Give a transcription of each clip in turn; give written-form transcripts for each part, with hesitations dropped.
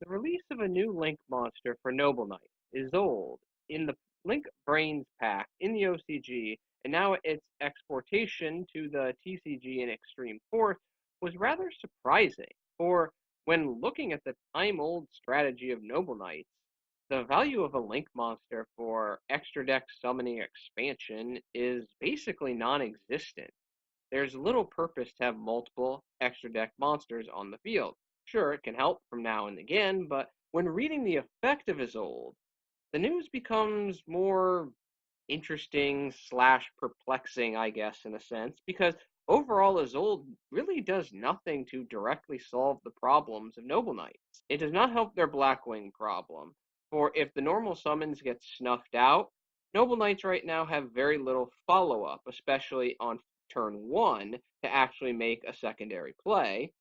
The release of a new Link monster for Noble Knight is old in the Link Brains pack in the OCG, and now its exportation to the TCG in Extreme Force was rather surprising. For when looking at the time-old strategy of Noble Knights, the value of a Link monster for extra deck summoning expansion is basically non-existent. There's little purpose to have multiple extra deck monsters on the field. Sure, it can help from now and again, but when reading the effect of Isolde, the news becomes more interesting slash perplexing, I guess, in a sense, because overall Isolde really does nothing to directly solve the problems of Noble Knights. It does not help their Blackwing problem, for if the normal summons get snuffed out, Noble Knights right now have very little follow-up, especially on turn 1, to actually make a secondary play.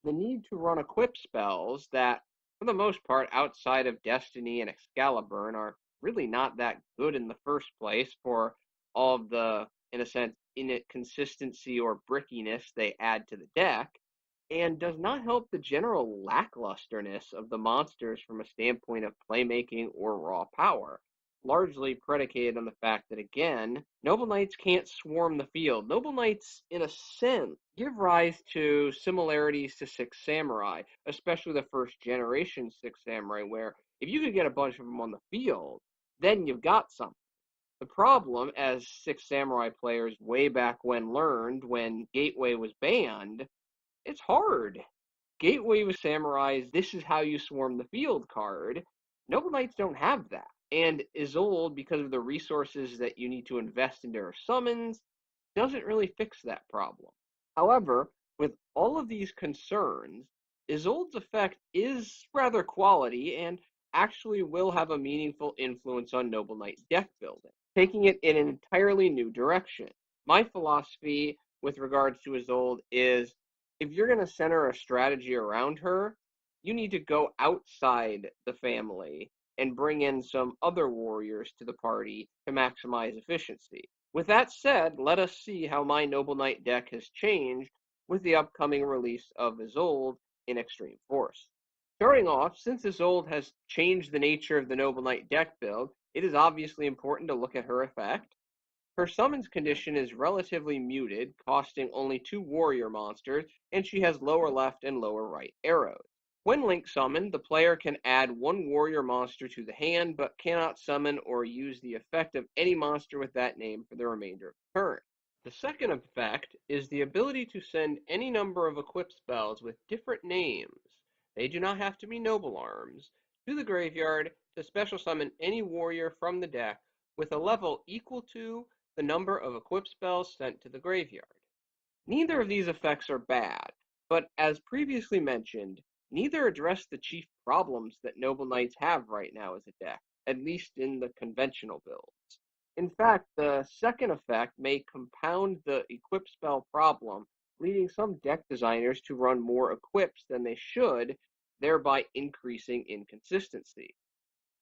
The need to run equip spells that, for the most part, outside of Destiny and Excaliburn, are really not that good in the first place for all of the, in a sense, inconsistency or brickiness they add to the deck, and does not help the general lacklusterness of the monsters from a standpoint of playmaking or raw power, largely predicated on the fact that, again, Noble Knights can't swarm the field. Noble Knights, in a sense, give rise to similarities to Six Samurai, especially the first generation Six Samurai, where if you could get a bunch of them on the field, then you've got something. The problem, as Six Samurai players way back when learned when Gateway was banned, it's hard. Gateway with Samurai's "this is how you swarm the field" card. Noble Knights don't have that. And Isolde, because of the resources that you need to invest into her summons, doesn't really fix that problem. However, with all of these concerns, Isolde's effect is rather quality and actually will have a meaningful influence on Noble Knight's deck building, taking it in an entirely new direction. My philosophy with regards to Isolde is, if you're going to center a strategy around her, you need to go outside the family and bring in some other warriors to the party to maximize efficiency. With that said, let us see how my Noble Knight deck has changed with the upcoming release of Isolde in Extreme Force. Starting off, since Isolde has changed the nature of the Noble Knight deck build, it is obviously important to look at her effect. Her summons condition is relatively muted, costing only 2 warrior monsters, and she has lower left and lower right arrows. When Link summoned, the player can add 1 warrior monster to the hand, but cannot summon or use the effect of any monster with that name for the remainder of the turn. The second effect is the ability to send any number of equip spells with different names, they do not have to be noble arms, to the graveyard to special summon any warrior from the deck with a level equal to the number of equip spells sent to the graveyard. Neither of these effects are bad, but as previously mentioned, neither address the chief problems that Noble Knights have right now as a deck, at least in the conventional builds. In fact, the second effect may compound the equip spell problem, leading some deck designers to run more equips than they should, thereby increasing inconsistency.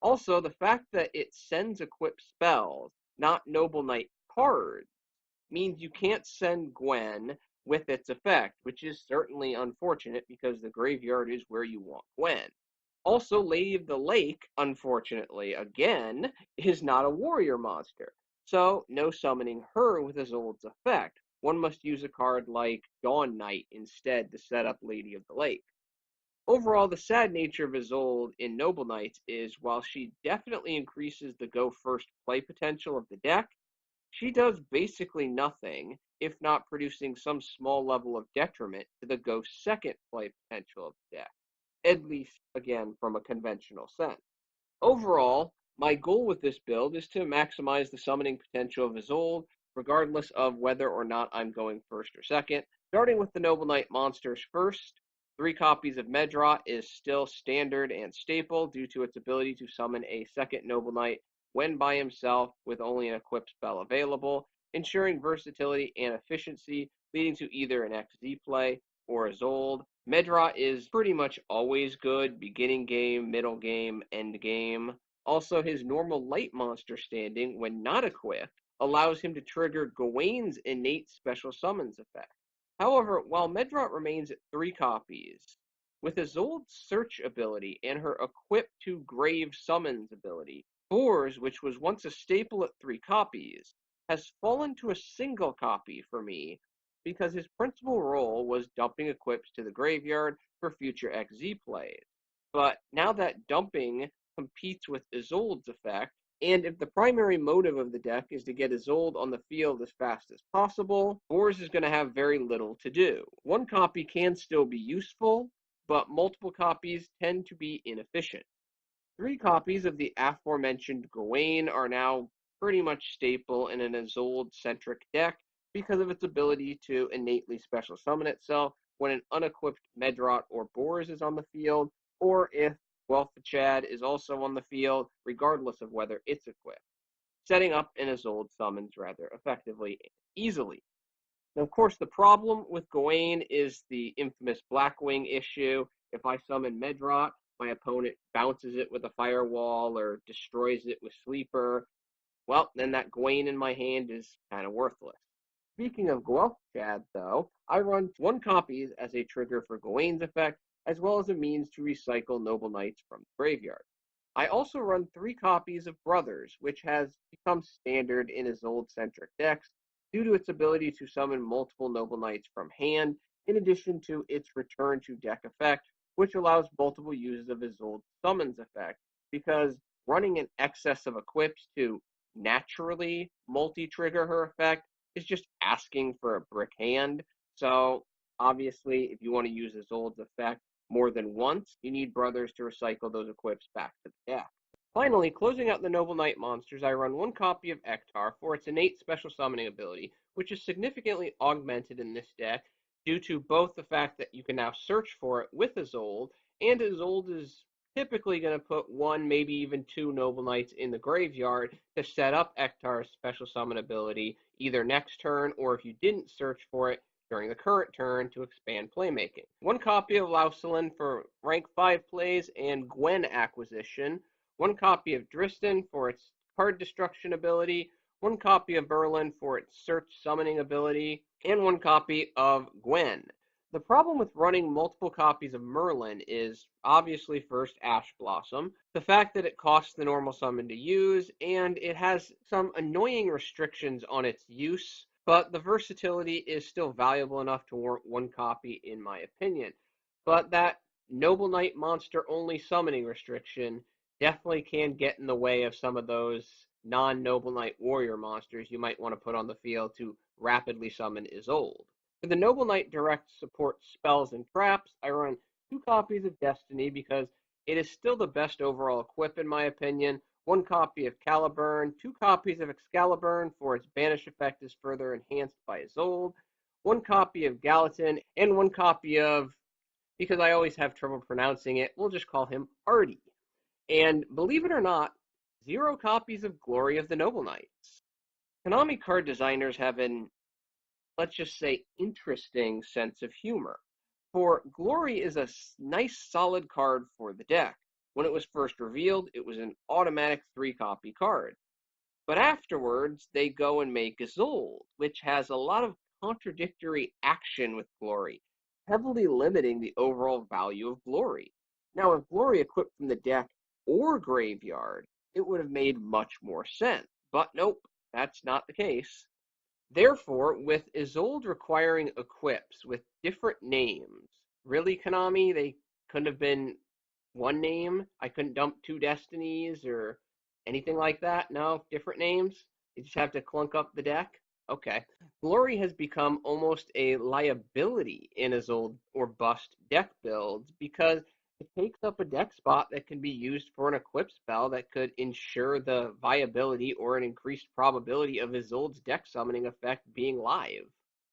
Also, the fact that it sends equip spells, not Noble Knight cards, means you can't send Gwen with its effect, which is certainly unfortunate because the graveyard is where you want Gwen. Also, Lady of the Lake, unfortunately, again, is not a warrior monster, so no summoning her with Isolde's effect. One must use a card like Dawn Knight instead to set up Lady of the Lake. Overall, the sad nature of Isolde in Noble Knights is, while she definitely increases the go first play potential of the deck, she does basically nothing, if not producing some small level of detriment to the go second play potential of the deck, at least, again, from a conventional sense. Overall, my goal with this build is to maximize the summoning potential of Isolde, regardless of whether or not I'm going first or second. Starting with the Noble Knight monsters first, 3 copies of Medraut is still standard and staple due to its ability to summon a second Noble Knight when by himself with only an equipped spell available, ensuring versatility and efficiency, leading to either an XZ play or Isolde. Medraut is pretty much always good, beginning game, middle game, end game. Also, his normal light monster standing, when not equipped, allows him to trigger Gawayn's innate special summons effect. However, while Medraut remains at 3 copies, With Isolde's search ability and her equip to grave summons ability, Boars, which was once a staple at 3 copies, has fallen to a single copy for me because his principal role was dumping equips to the graveyard for future XZ plays. But now that dumping competes with Isolde's effect, and if the primary motive of the deck is to get Isolde on the field as fast as possible, Boars is going to have very little to do. 1 copy can still be useful, but multiple copies tend to be inefficient. 3 copies of the aforementioned Gawayn are now pretty much staple in an Isolde-centric deck because of its ability to innately special summon itself when an unequipped Medraut or Boars is on the field, or if Gwalchavad is also on the field, regardless of whether it's equipped, setting up an Isolde summons rather effectively and easily. Now, of course, the problem with Gawayn is the infamous Blackwing issue. If I summon Medraut, my opponent bounces it with a firewall or destroys it with Sleeper, well, then that Gawayn in my hand is kind of worthless. Speaking of Gwalchavad, though, I run 1 copies as a trigger for Gawayn's effect, as well as a means to recycle Noble Knights from the graveyard. I also run 3 copies of Brothers, which has become standard in Isolde-centric decks due to its ability to summon multiple Noble Knights from hand, in addition to its return to deck effect, which allows multiple uses of Isolde's summons effect, because running an excess of equips to naturally multi-trigger her effect is just asking for a brick hand. So obviously, if you want to use Isolde's effect more than once, you need Brothers to recycle those equips back to the deck. Finally, closing out the Noble Knight monsters, I run 1 copy of Eachtar for its innate special summoning ability, which is significantly augmented in this deck due to both the fact that you can now search for it with Isolde, and Isolde is typically going to put 1, maybe even 2 Noble Knights in the graveyard to set up Eachtar's special summon ability either next turn, or if you didn't search for it, during the current turn to expand playmaking. 1 copy of Laundsallyn for rank 5 plays and Gwen acquisition, 1 copy of Drystan for its card destruction ability, 1 copy of Merlin for its search summoning ability, and 1 copy of Gwen. The problem with running multiple copies of Merlin is obviously first Ash Blossom, the fact that it costs the normal summon to use, and it has some annoying restrictions on its use, but the versatility is still valuable enough to warrant 1 copy in my opinion. But that Noble Knight monster only summoning restriction definitely can get in the way of some of those non-Noble Knight Warrior monsters you might want to put on the field to rapidly summon Isolde. For the Noble Knight direct support spells and traps, I run 2 copies of Destiny because it is still the best overall equip in my opinion. 1 copy of Caliburn, 2 copies of Excaliburn for its banish effect is further enhanced by Isolde, 1 copy of Gallatin, and 1 copy of, because I always have trouble pronouncing it, we'll just call him Artie. And believe it or not, 0 copies of Glory of the Noble Knights. Konami card designers have an, let's just say, interesting sense of humor. For Glory is a nice solid card for the deck. When it was first revealed, it was an automatic 3-copy card. But afterwards, they go and make Isolde, which has a lot of contradictory action with Glory, heavily limiting the overall value of Glory. Now, if Glory equipped from the deck or graveyard, it would have made much more sense. But nope, that's not the case. Therefore, with Isolde requiring equips with different names, really, Konami, they couldn't have been 1 name? I couldn't dump 2 Destinies or anything like that? No? Different names? You just have to clunk up the deck? Okay. Glory has become almost a liability in Isolde or bust deck builds because it takes up a deck spot that can be used for an equip spell that could ensure the viability or an increased probability of Isolde's deck summoning effect being live.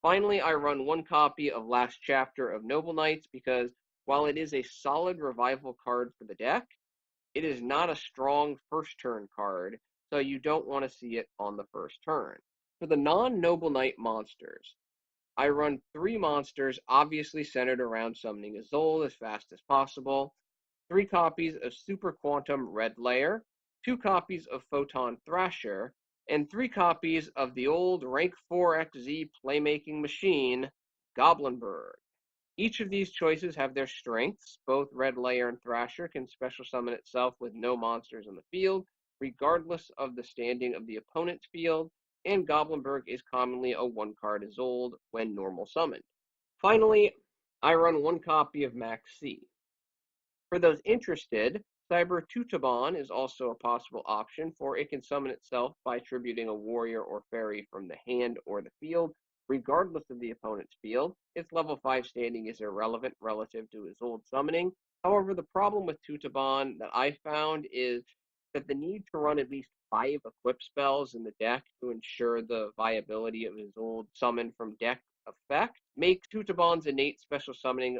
Finally, I run 1 copy of Last Chapter of Noble Knights because while it is a solid revival card for the deck, it is not a strong first turn card, so you don't want to see it on the first turn. For the non-Noble Knight monsters, I run 3 monsters obviously centered around summoning Isolde as fast as possible, 3 copies of Super Quantum Red Layer, 2 copies of Photon Thrasher, and 3 copies of the old rank 4 XZ playmaking machine, Goblindbergh. Each of these choices have their strengths. Both Red Layer and Thrasher can special summon itself with no monsters in the field, regardless of the standing of the opponent's field, and Goblindbergh is commonly a one-card Isolde when normal summoned. Finally, I run one copy of Maxx. For those interested, Cyber Tutobon is also a possible option, for it can summon itself by tributing a warrior or fairy from the hand or the field, regardless of the opponent's field. Its level 5 standing is irrelevant relative to Isolde summoning. However, the problem with Tutobon that I found is that the need to run at least 5 equip spells in the deck to ensure the viability of Isolde summon from deck effect makes Tutobon's innate special summoning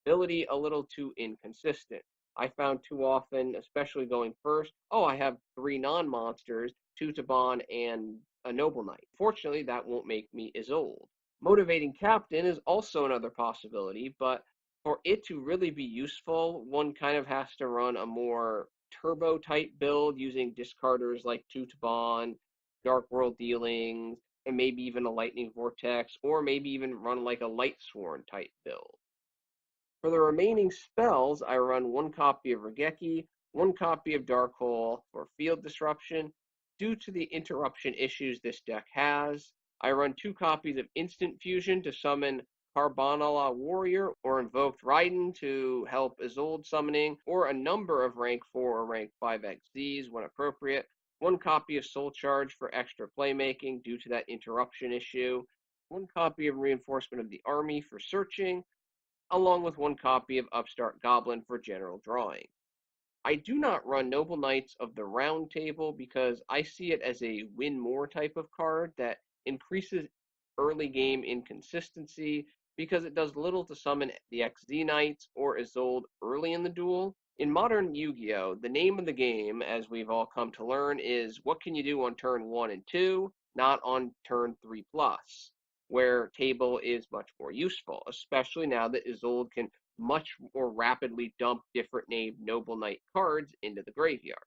ability a little too inconsistent. I found too often, especially going first, I have 3 non-monsters, Tutobon and a Noble Knight. Fortunately, that won't make me Isolde. Motivating Captain is also another possibility, but for it to really be useful, one kind of has to run a more turbo-type build using discarders like Tutobon, Dark World Dealings, and maybe even a Lightning Vortex, or maybe even run like a Lightsworn type build. For the remaining spells, I run one copy of Raigeki, one copy of Darkhole for field disruption. Due to the interruption issues this deck has, I run 2 copies of Instant Fusion to summon Karbonala Warrior or Invoked Raidjin to help Isolde summoning, or a number of rank 4 or rank 5 XZs when appropriate. One copy of Soul Charge for extra playmaking due to that interruption issue. One copy of Reinforcement of the Army for searching, along with one copy of Upstart Goblin for general drawing. I do not run Noble Knights of the Round Table because I see it as a win more type of card that increases early game inconsistency because it does little to summon the XZ Knights or Isolde early in the duel. In modern Yu-Gi-Oh, the name of the game, as we've all come to learn, is what can you do on turn 1 and 2, not on turn 3+, where table is much more useful, especially now that Isolde can much more rapidly dump different named Noble Knight cards into the graveyard.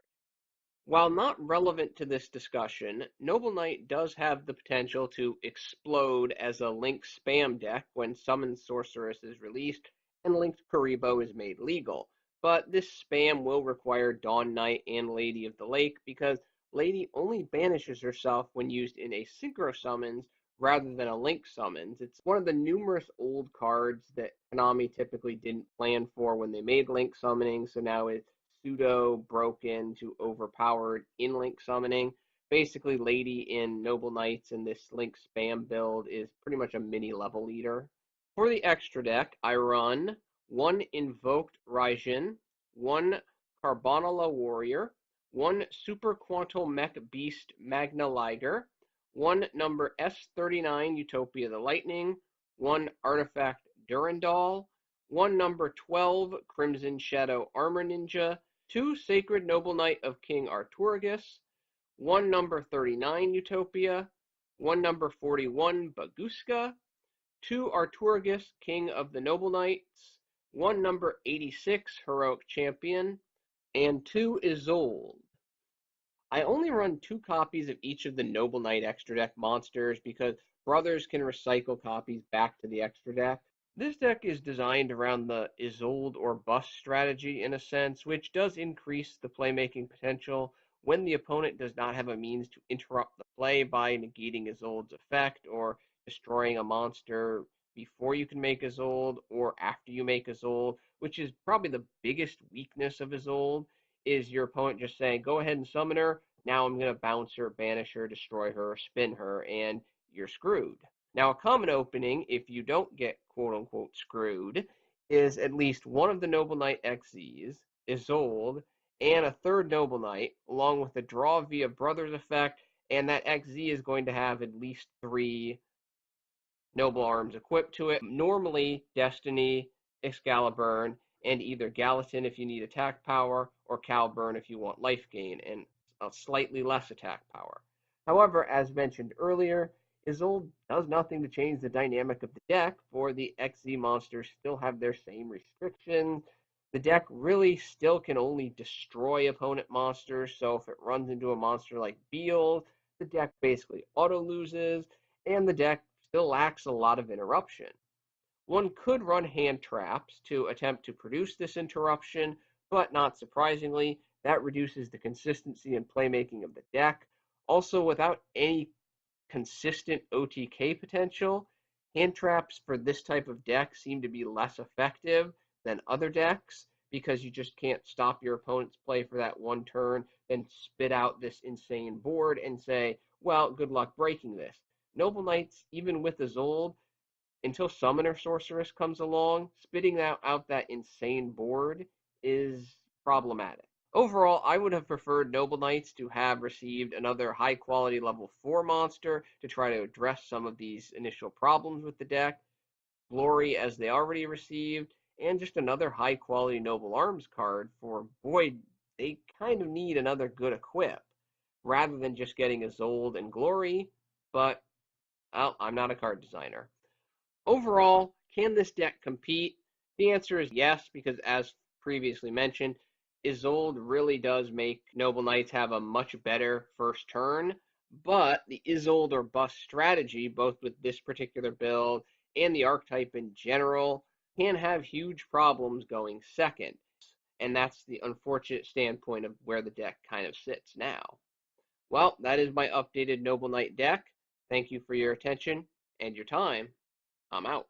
While not relevant to this discussion, Noble Knight does have the potential to explode as a Linked spam deck when Summoned Sorceress is released and Linked Kuriboh is made legal. But this spam will require Dawn Knight and Lady of the Lake because Lady only banishes herself when used in a Synchro Summons rather than a Link Summons. It's one of the numerous old cards that Konami typically didn't plan for when they made Link Summoning, so now it's pseudo broken to overpowered in Link Summoning. Basically, Lady in Noble Knights and this Link spam build is pretty much a mini level leader. For the extra deck, I run one Invoked Raidjin, one Karbonala Warrior, one Super Quantal Mech Beast Magnaliger, one number S39 Utopia the Lightning, one Artifact Durendal, one number 12 Crimson Shadow Armor Ninja, 2 Sacred Noble Knight of King Arturgus, 1 number 39 Utopia, 1 number 41 Baguska, 2 Arturgus King of the Noble Knights, 1 number 86 Heroic Champion, and 2 Isolde. I only run 2 copies of each of the Noble Knight extra deck monsters because brothers can recycle copies back to the extra deck. This deck is designed around the Isolde or bust strategy in a sense, which does increase the playmaking potential when the opponent does not have a means to interrupt the play by negating Isolde's effect or destroying a monster before you can make Isolde or after you make Isolde, which is probably the biggest weakness of Isolde, is your opponent just saying, go ahead and summon her, now I'm going to bounce her, banish her, destroy her, spin her, and you're screwed. Now, a common opening, if you don't get quote-unquote screwed, is at least one of the Noble Knight XZs, Isolde, and a third Noble Knight, along with a draw via Brothers effect, and that XZ is going to have at least 3 Noble Arms equipped to it. Normally, Destiny, Excaliburn, and either Gallatin if you need attack power, or Caliburn if you want life gain, and a slightly less attack power. However, as mentioned earlier, Isolde does nothing to change the dynamic of the deck, for the XZ monsters still have their same restrictions. The deck really still can only destroy opponent monsters, so if it runs into a monster like Beal, the deck basically auto-loses, and the deck still lacks a lot of interruption. One could run hand traps to attempt to produce this interruption, but not surprisingly, that reduces the consistency and playmaking of the deck. Also, without any consistent OTK potential, hand traps for this type of deck seem to be less effective than other decks because you just can't stop your opponent's play for that one turn and spit out this insane board and say, well, good luck breaking this. Noble Knights, even with Isolde, until Summoner Sorceress comes along, spitting out that insane board is problematic. Overall, I would have preferred Noble Knights to have received another high quality level 4 monster to try to address some of these initial problems with the deck, Glory as they already received, and just another high quality Noble Arms card for, boy, they kind of need another good equip, rather than just getting Isolde and Glory, but well, I'm not a card designer. Overall, can this deck compete? The answer is yes, because as previously mentioned, Isolde really does make Noble Knights have a much better first turn, but the Isolde or bust strategy, both with this particular build and the archetype in general, can have huge problems going second. And that's the unfortunate standpoint of where the deck kind of sits now. Well, that is my updated Noble Knight deck. Thank you for your attention and your time. I'm out.